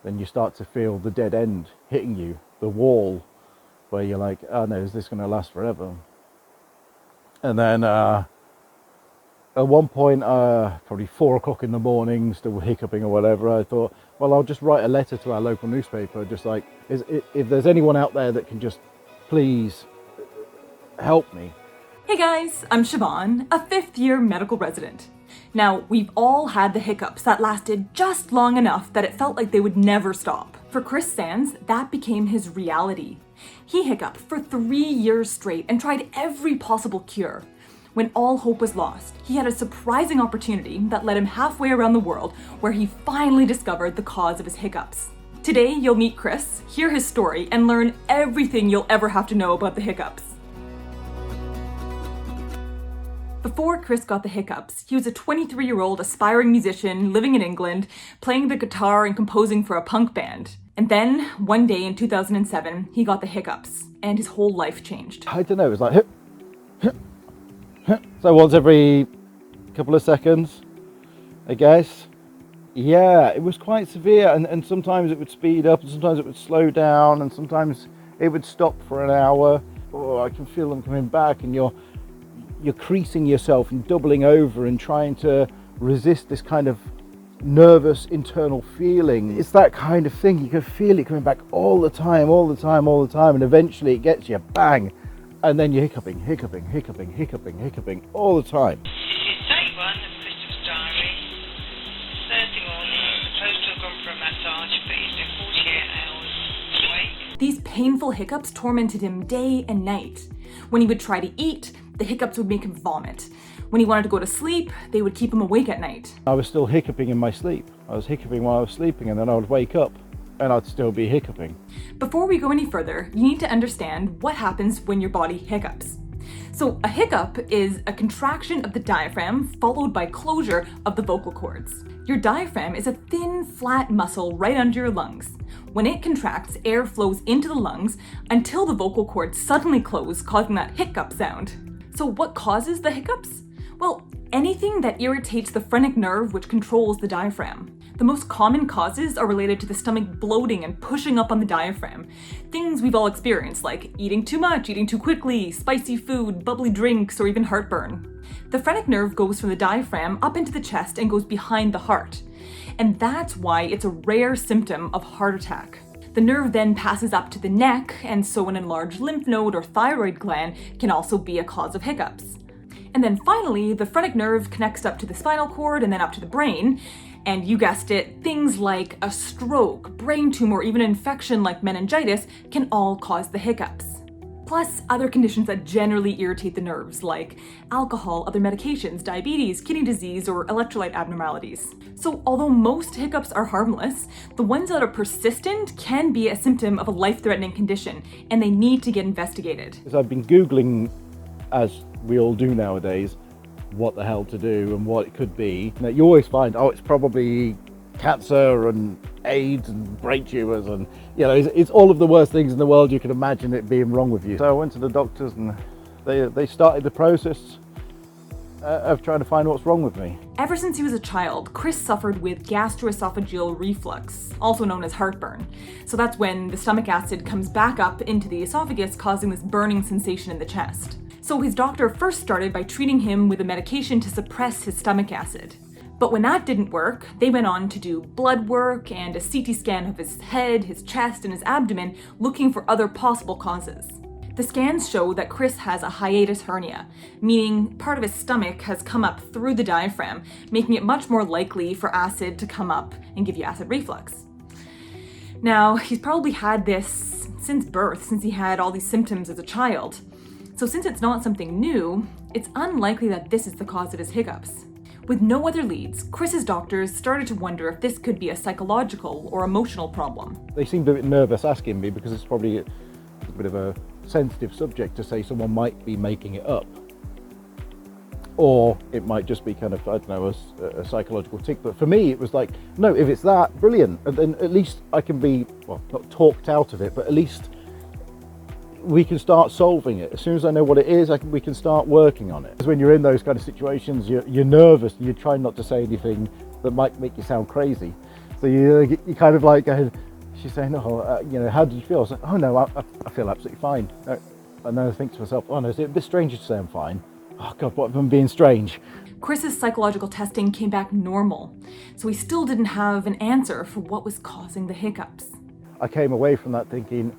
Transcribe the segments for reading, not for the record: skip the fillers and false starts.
then you start to feel the dead end hitting you, the wall, where you're like, oh no, is this going to last forever? And then at one point, probably 4 o'clock in the morning, still hiccuping or whatever, I thought, well, I'll just write a letter to our local newspaper, just like, if there's anyone out there that can just please help me. Hey guys, I'm Siobhan, a 5th-year medical resident. Now, we've all had the hiccups that lasted just long enough that it felt like they would never stop. For Chris Sands, that became his reality. He hiccuped for 3 years straight and tried every possible cure. When all hope was lost, he had a surprising opportunity that led him halfway around the world, where he finally discovered the cause of his hiccups. Today, you'll meet Chris, hear his story, and learn everything you'll ever have to know about the hiccups. Before Chris got the hiccups, he was a 23-year-old aspiring musician living in England, playing the guitar and composing for a punk band. And then, one day in 2007, he got the hiccups, and his whole life changed. I don't know, it was like, hip, hip, hip. So once every couple of seconds, I guess. Yeah, it was quite severe, and sometimes it would speed up, and sometimes it would slow down, and sometimes it would stop for an hour. Oh, I can feel them coming back, and you're creasing yourself and doubling over and trying to resist this kind of nervous internal feeling. It's that kind of thing. You can feel it coming back all the time, and eventually it gets you, bang, and then you're hiccuping all the time. This is day 1 of Christopher's diary. Thursday morning, supposed to have gone for a massage, but he's been 48 hours awake. These painful hiccups tormented him day and night. When he would try to eat, the hiccups would make him vomit. When he wanted to go to sleep, they would keep him awake at night. I was still hiccuping in my sleep. I was hiccuping while I was sleeping, and then I would wake up and I'd still be hiccuping. Before we go any further, you need to understand what happens when your body hiccups. So a hiccup is a contraction of the diaphragm followed by closure of the vocal cords. Your diaphragm is a thin, flat muscle right under your lungs. When it contracts, air flows into the lungs until the vocal cords suddenly close, causing that hiccup sound. So what causes the hiccups? Well, anything that irritates the phrenic nerve, which controls the diaphragm. The most common causes are related to the stomach bloating and pushing up on the diaphragm. Things we've all experienced, like eating too much, eating too quickly, spicy food, bubbly drinks, or even heartburn. The phrenic nerve goes from the diaphragm up into the chest and goes behind the heart. And that's why it's a rare symptom of heart attack. The nerve then passes up to the neck, and so an enlarged lymph node or thyroid gland can also be a cause of hiccups. And then finally, the phrenic nerve connects up to the spinal cord and then up to the brain. And you guessed it, things like a stroke, brain tumor, or even an infection like meningitis can all cause the hiccups. Plus other conditions that generally irritate the nerves, like alcohol, other medications, diabetes, kidney disease, or electrolyte abnormalities. So although most hiccups are harmless, the ones that are persistent can be a symptom of a life-threatening condition, and they need to get investigated. As I've been Googling, as we all do nowadays, what the hell to do and what it could be. Now, you always find, oh, it's probably cancer and AIDS and brain tumors, and it's all of the worst things in the world you can imagine it being wrong with you. So I went to the doctors, and they started the process of trying to find what's wrong with me. Ever since he was a child, Chris suffered with gastroesophageal reflux, also known as heartburn. So that's when the stomach acid comes back up into the esophagus, causing this burning sensation in the chest. So his doctor first started by treating him with a medication to suppress his stomach acid. But when that didn't work, they went on to do blood work and a CT scan of his head, his chest, and his abdomen, looking for other possible causes. The scans show that Chris has a hiatus hernia, meaning part of his stomach has come up through the diaphragm, making it much more likely for acid to come up and give you acid reflux. Now, he's probably had this since birth, since he had all these symptoms as a child. So since it's not something new, it's unlikely that this is the cause of his hiccups. With no other leads, Chris's doctors started to wonder if this could be a psychological or emotional problem. They seemed a bit nervous asking me, because it's probably a bit of a sensitive subject to say someone might be making it up. Or it might just be kind of, I don't know, a psychological tick. But for me, it was like, no, if it's that, brilliant. And then at least I can be, well, not talked out of it, but at least we can start solving it. As soon as I know what it is, we can start working on it. Because when you're in those kind of situations, you're nervous, and you're trying not to say anything that might make you sound crazy. So you kind of like go, she's saying, oh, how did you feel? I was like, oh no, I feel absolutely fine. And then I think to myself, oh no, is it a bit strange to say I'm fine? Oh God, what if I'm being strange? Chris's psychological testing came back normal, so he still didn't have an answer for what was causing the hiccups. I came away from that thinking,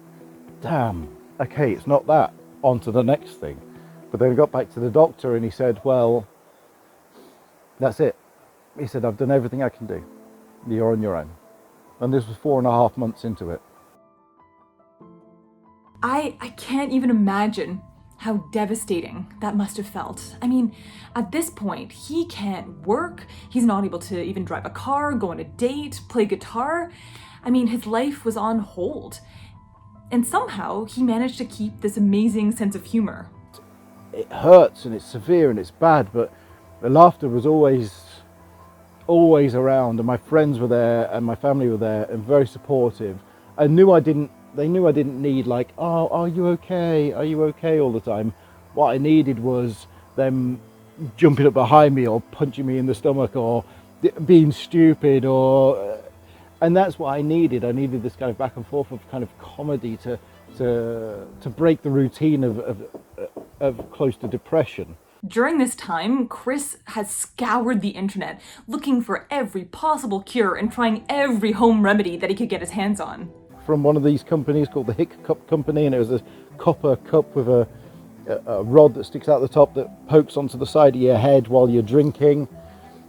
damn, okay, it's not that, on to the next thing. But then I got back to the doctor and he said, well, that's it. He said, I've done everything I can do. You're on your own. And this was 4.5 months into it. I can't even imagine how devastating that must have felt. I mean, at this point, he can't work, he's not able to even drive a car, go on a date, play guitar. I mean, his life was on hold. And somehow, he managed to keep this amazing sense of humor. It hurts and it's severe and it's bad, but the laughter was always around, and my friends were there and my family were there and very supportive. They knew I didn't need like, oh, are you okay all the time. What I needed was them jumping up behind me or punching me in the stomach or being stupid, and that's what I needed. I needed this kind of back and forth of kind of comedy to break the routine of close to depression. During this time, Chris has scoured the internet, looking for every possible cure and trying every home remedy that he could get his hands on. From one of these companies called the HICCUP company, and it was a copper cup with a rod that sticks out the top that pokes onto the side of your head while you're drinking.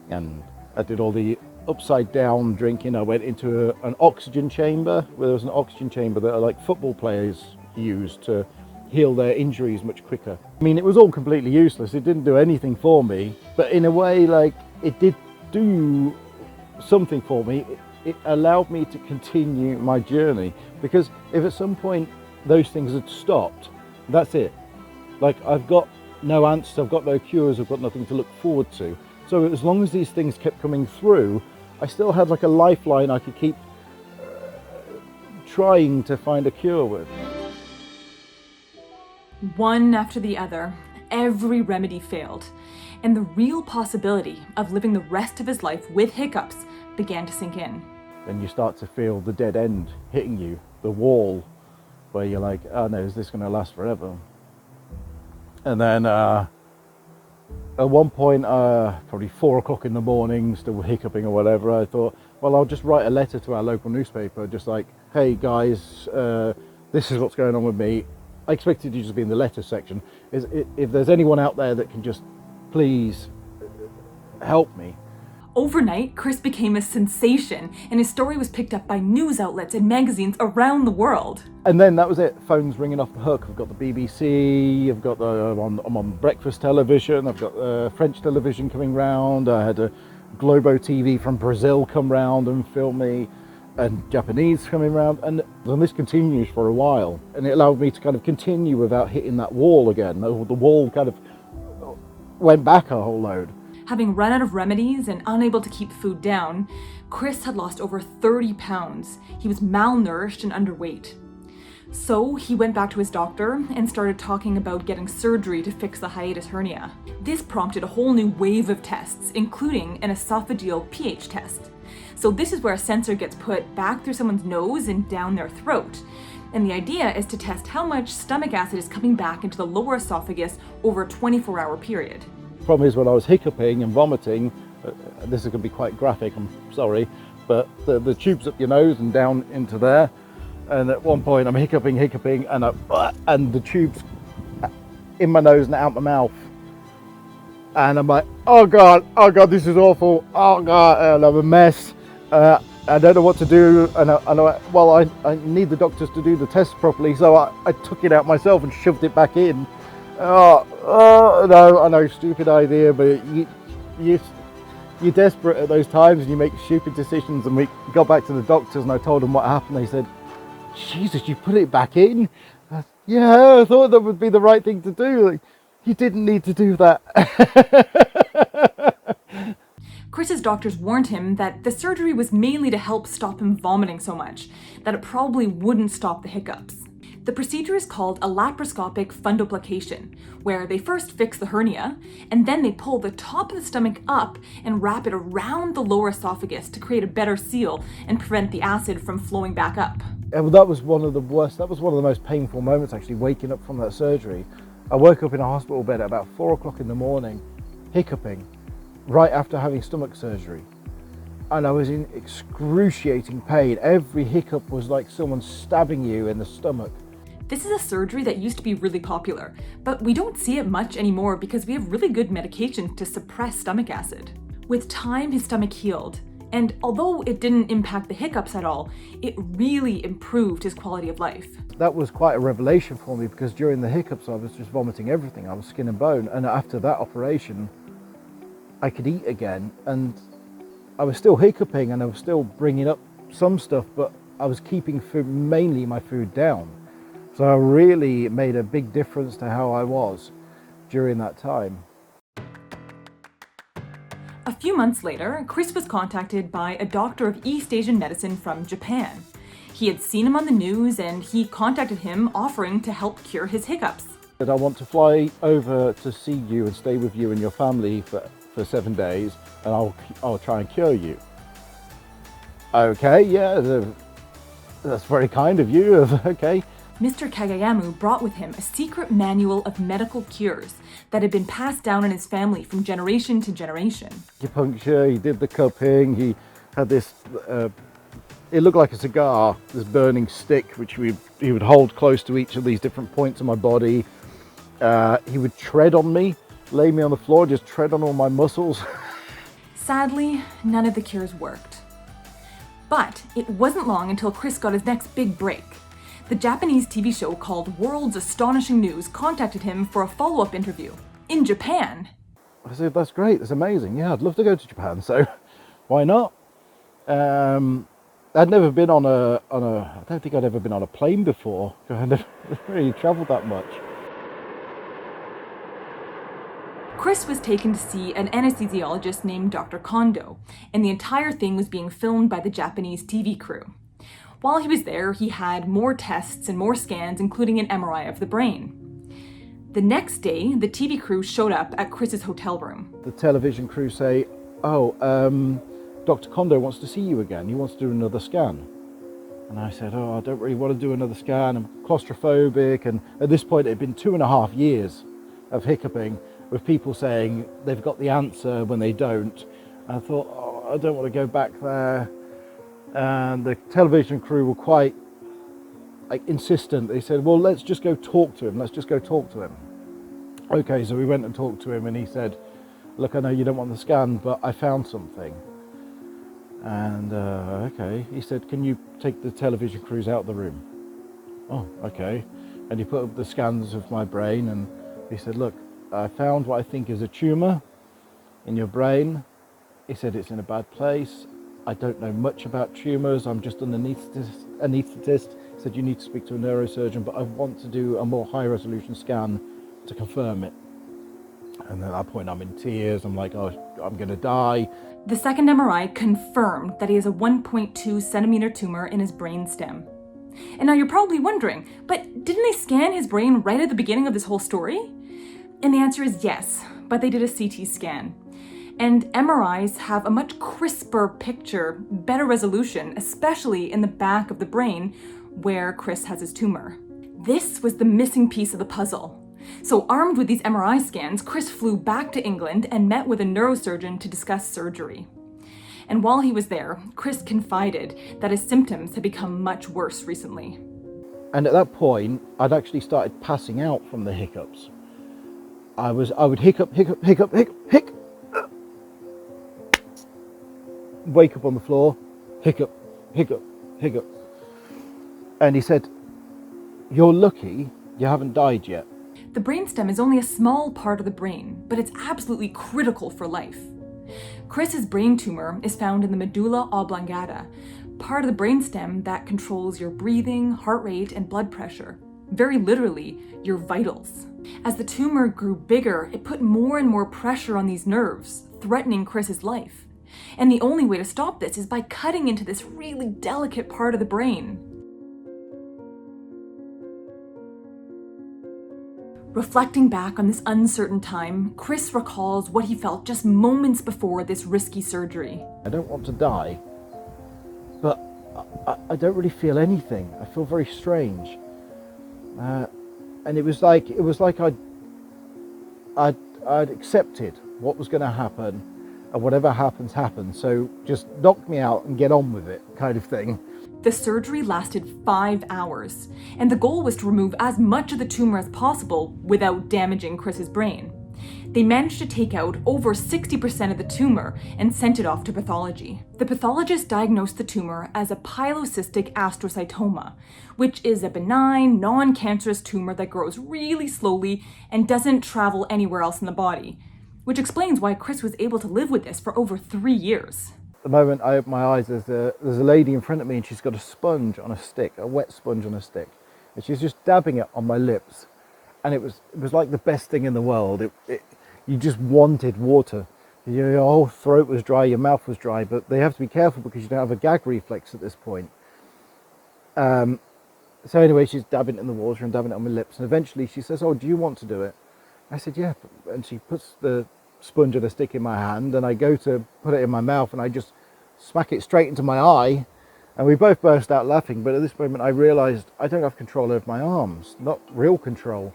And I did all the upside down drinking. I went into an oxygen chamber, where there was an oxygen chamber that like football players use to heal their injuries much quicker. I mean, it was all completely useless. It didn't do anything for me, but in a way, like, it did do something for me. It allowed me to continue my journey, because if at some point those things had stopped, that's it. Like, I've got no answers, I've got no cures, I've got nothing to look forward to. So as long as these things kept coming through, I still had like a lifeline I could keep trying to find a cure with. One after the other, every remedy failed, and the real possibility of living the rest of his life with hiccups began to sink in. Then you start to feel the dead end hitting you, the wall, where you're like, oh no, is this going to last forever? And then at one point, probably 4 o'clock in the morning, still hiccuping or whatever, I thought, well, I'll just write a letter to our local newspaper, just like, hey guys, this is what's going on with me. I expected you to be in the letter section. If there's anyone out there that can just please help me. Overnight, Chris became a sensation, and his story was picked up by news outlets and magazines around the world. And then that was it. Phones ringing off the hook. I've got the BBC. I've got I'm on breakfast television. I've got French television coming round. I had a Globo TV from Brazil come round and film me, and Japanese coming round, and then this continues for a while, and it allowed me to kind of continue without hitting that wall again. The wall kind of went back a whole load. Having run out of remedies and unable to keep food down, Chris had lost over 30 pounds. He was malnourished and underweight. So he went back to his doctor and started talking about getting surgery to fix the hiatus hernia. This prompted a whole new wave of tests, including an esophageal pH test. So this is where a sensor gets put back through someone's nose and down their throat. And the idea is to test how much stomach acid is coming back into the lower esophagus over a 24-hour period. The problem is when I was hiccuping and vomiting, this is going to be quite graphic, I'm sorry, but the tubes up your nose and down into there, and at one point I'm hiccuping, and the tubes in my nose and out my mouth. And I'm like, oh God, this is awful, oh God, and I'm a mess. I don't know what to do, and I need the doctors to do the test properly, so I took it out myself and shoved it back in. No, I know, stupid idea, but you're desperate at those times and you make stupid decisions. And we got back to the doctors and I told them what happened. They said, Jesus, you put it back in? Yeah, I thought that would be the right thing to do. Like, you didn't need to do that. Chris's doctors warned him that the surgery was mainly to help stop him vomiting so much, that it probably wouldn't stop the hiccups. The procedure is called a laparoscopic fundoplication, where they first fix the hernia, and then they pull the top of the stomach up and wrap it around the lower esophagus to create a better seal and prevent the acid from flowing back up. Yeah, well, that was one of the worst, that was one of the most painful moments actually, waking up from that surgery. I woke up in a hospital bed at about 4 o'clock in the morning, hiccuping, right after having stomach surgery. And I was in excruciating pain. Every hiccup was like someone stabbing you in the stomach. This is a surgery that used to be really popular, but we don't see it much anymore because we have really good medications to suppress stomach acid. With time, his stomach healed, and although it didn't impact the hiccups at all, it really improved his quality of life. That was quite a revelation for me because during the hiccups I was just vomiting everything. I was skin and bone, and after that operation I could eat again, and I was still hiccuping and I was still bringing up some stuff, but I was keeping food, mainly my food down. So it really made a big difference to how I was during that time. A few months later, Chris was contacted by a doctor of East Asian medicine from Japan. He had seen him on the news and he contacted him offering to help cure his hiccups. I want to fly over to see you and stay with you and your family for 7 days, and I'll try and cure you. Okay, yeah, that's very kind of you. Okay. Mr. Kagayamu brought with him a secret manual of medical cures that had been passed down in his family from generation to generation. Acupuncture, he did the cupping, he had this, it looked like a cigar, this burning stick which he would hold close to each of these different points of my body. He would tread on me, lay me on the floor, just tread on all my muscles. Sadly, none of the cures worked. But it wasn't long until Chris got his next big break. The Japanese TV show called World's Astonishing News contacted him for a follow-up interview in Japan. I said, that's great, that's amazing. Yeah, I'd love to go to Japan, so why not? I'd never been on a, I don't think I'd ever been on a plane before. I never really traveled that much. Chris was taken to see an anesthesiologist named Dr. Kondo, and the entire thing was being filmed by the Japanese TV crew. While he was there, he had more tests and more scans, including an MRI of the brain. The next day, the TV crew showed up at Chris's hotel room. The television crew say, Dr. Kondo wants to see you again. He wants to do another scan. And I said, I don't really want to do another scan. I'm claustrophobic. And at this point, it had been 2.5 years of hiccuping with people saying they've got the answer when they don't. And I thought, I don't want to go back there. And the television crew were quite insistent. They said, well, let's just go talk to him. Let's just go talk to him. Okay, so we went and talked to him, and he said, look, I know you don't want the scan, but I found something. And okay, he said, can you take the television crews out of the room? Oh, okay. And he put up the scans of my brain, and he said, look, I found what I think is a tumor in your brain. He said, it's in a bad place. I don't know much about tumors. I'm just an anaesthetist. He said, you need to speak to a neurosurgeon, but I want to do a more high resolution scan to confirm it. And at that point I'm in tears. I'm like, oh, I'm gonna die. The second MRI confirmed that he has a 1.2 centimeter tumor in his brain stem. And now you're probably wondering, but didn't they scan his brain right at the beginning of this whole story? And the answer is yes, but they did a CT scan. And MRIs have a much crisper picture, better resolution, especially in the back of the brain where Chris has his tumor. This was the missing piece of the puzzle. So armed with these MRI scans, Chris flew back to England and met with a neurosurgeon to discuss surgery. And while he was there, Chris confided that his symptoms had become much worse recently. And at that point, I'd actually started passing out from the hiccups. I would hiccup, wake up on the floor, hiccup. And he said, you're lucky you haven't died yet. The brainstem is only a small part of the brain, but it's absolutely critical for life. Chris's brain tumor is found in the medulla oblongata, part of the brainstem that controls your breathing, heart rate, and blood pressure. Very literally, your vitals. As the tumor grew bigger, it put more and more pressure on these nerves, threatening Chris's life. And the only way to stop this is by cutting into this really delicate part of the brain. Reflecting back on this uncertain time, Chris recalls what he felt just moments before this risky surgery. I don't want to die, but I don't really feel anything. I feel very strange. And it was like I'd accepted what was going to happen, and whatever happens, happens. So just knock me out and get on with it, kind of thing. The surgery lasted 5 hours, and the goal was to remove as much of the tumor as possible without damaging Chris's brain. They managed to take out over 60% of the tumor and sent it off to pathology. The pathologist diagnosed the tumor as a pielocystic astrocytoma, which is a benign, non-cancerous tumor that grows really slowly and doesn't travel anywhere else in the body, which explains why Chris was able to live with this for over 3 years. The moment I open my eyes, there's a lady in front of me, and she's got a sponge on a stick, a wet sponge on a stick, and she's just dabbing it on my lips, and it was like the best thing in the world. You just wanted water. Your whole throat was dry, your mouth was dry, but they have to be careful because you don't have a gag reflex at this point. So anyway, she's dabbing it in the water and dabbing it on my lips, and eventually she says, "Oh, do you want to do it?" I said, "Yeah," and she puts the sponge and a stick in my hand, and I go to put it in my mouth, and I just smack it straight into my eye, and we both burst out laughing. But at this moment I realized I don't have control over my arms, not real control.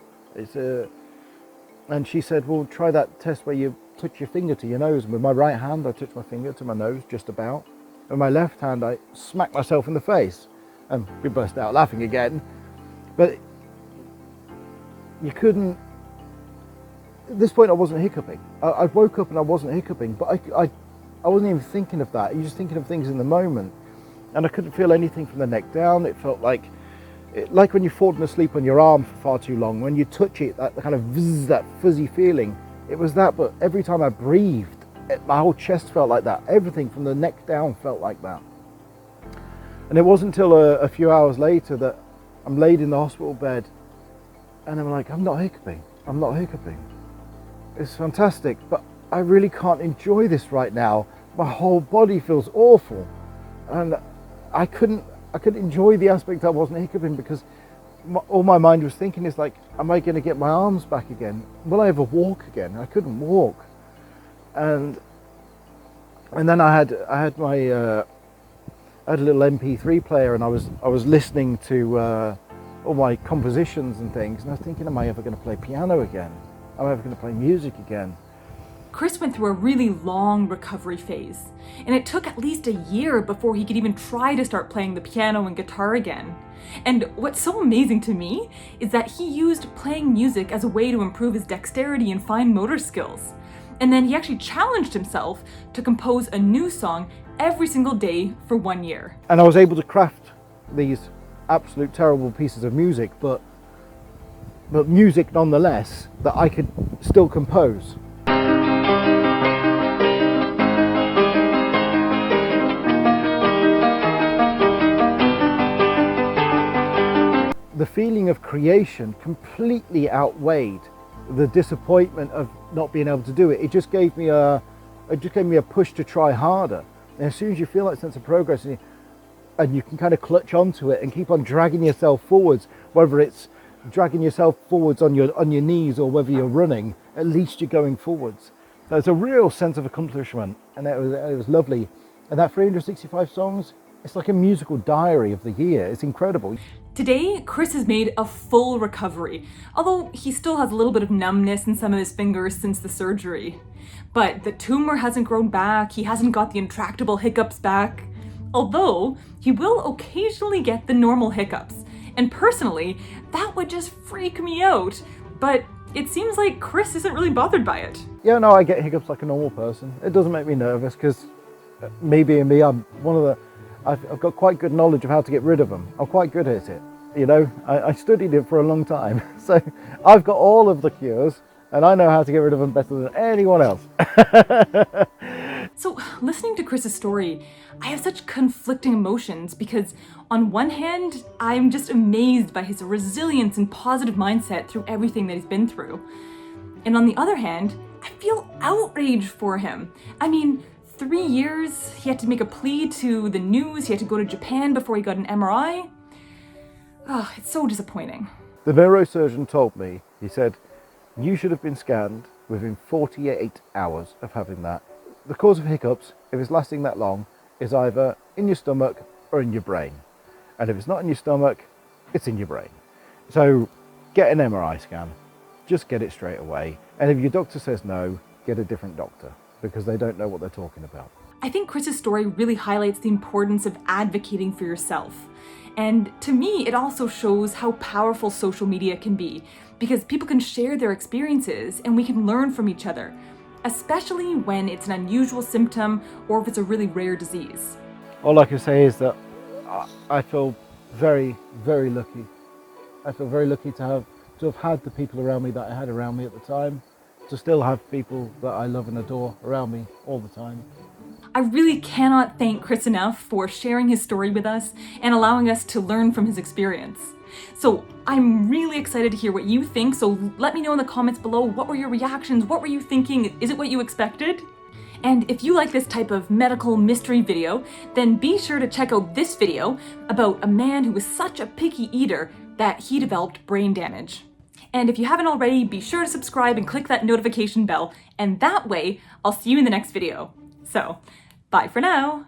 And she said, "Well, try that test where you touch your finger to your nose." And with my right hand I touch my finger to my nose, just about. With my left hand I smack myself in the face, and we burst out laughing again. But you couldn't. At this point I wasn't hiccuping. I woke up and I wasn't hiccuping, but I wasn't even thinking of that. You're just thinking of things in the moment. And I couldn't feel anything from the neck down. It felt like when you've fallen asleep on your arm for far too long. When you touch it, that kind of vzz, that fuzzy feeling. It was that, but every time I breathed, my whole chest felt like that. Everything from the neck down felt like that. And it wasn't until a few hours later that I'm laid in the hospital bed, and I'm like, I'm not hiccuping. I'm not hiccuping. It's fantastic, but I really can't enjoy this right now. My whole body feels awful, and I couldn't enjoy the aspect I wasn't hiccuping because all my mind was thinking is like, am I going to get my arms back again? Will I ever walk again? I couldn't walk, and then I had a little MP3 player, and I was listening to all my compositions and things, and I was thinking, am I ever going to play piano again? Am I ever going to play music again? Chris went through a really long recovery phase, and it took at least a year before he could even try to start playing the piano and guitar again. And what's so amazing to me is that he used playing music as a way to improve his dexterity and fine motor skills. And then he actually challenged himself to compose a new song every single day for 1 year. And I was able to craft these absolute terrible pieces of music, but music nonetheless that I could still compose. The feeling of creation completely outweighed the disappointment of not being able to do it. It just gave me a push to try harder. And as soon as you feel that sense of progress and you can kind of clutch onto it and keep on dragging yourself forwards, whether it's dragging yourself forwards on your knees or whether you're running, at least you're going forwards. There's a real sense of accomplishment, and it was lovely. And that 365 songs, it's like a musical diary of the year. It's incredible. Today, Chris has made a full recovery, although he still has a little bit of numbness in some of his fingers since the surgery. But the tumor hasn't grown back, he hasn't got the intractable hiccups back, although he will occasionally get the normal hiccups. And personally, that would just freak me out, but it seems like Chris isn't really bothered by it. Yeah, no, I get hiccups like a normal person. It doesn't make me nervous because me being me, I'm I've got quite good knowledge of how to get rid of them. I'm quite good at it, you know. I studied it for a long time, so I've got all of the cures and I know how to get rid of them better than anyone else. So listening to Chris's story, I have such conflicting emotions because on one hand, I'm just amazed by his resilience and positive mindset through everything that he's been through. And on the other hand, I feel outraged for him. I mean, 3 years, he had to make a plea to the news, he had to go to Japan before he got an MRI. Oh, it's so disappointing. The neurosurgeon told me, he said, you should have been scanned within 48 hours of having that. The cause of hiccups, if it's lasting that long, is either in your stomach or in your brain. And if it's not in your stomach, it's in your brain. So get an MRI scan, just get it straight away. And if your doctor says no, get a different doctor, because they don't know what they're talking about. I think Chris's story really highlights the importance of advocating for yourself. And to me, it also shows how powerful social media can be, because people can share their experiences and we can learn from each other, especially when it's an unusual symptom or if it's a really rare disease. All I can say is that I feel very, very lucky. I feel very lucky to have had the people around me that I had around me at the time, to still have people that I love and adore around me all the time. I really cannot thank Chris enough for sharing his story with us and allowing us to learn from his experience. So I'm really excited to hear what you think, so let me know in the comments below, what were your reactions? What were you thinking? Is it what you expected? And if you like this type of medical mystery video, then be sure to check out this video about a man who was such a picky eater that he developed brain damage. And if you haven't already, be sure to subscribe and click that notification bell, and that way I'll see you in the next video. So, bye for now.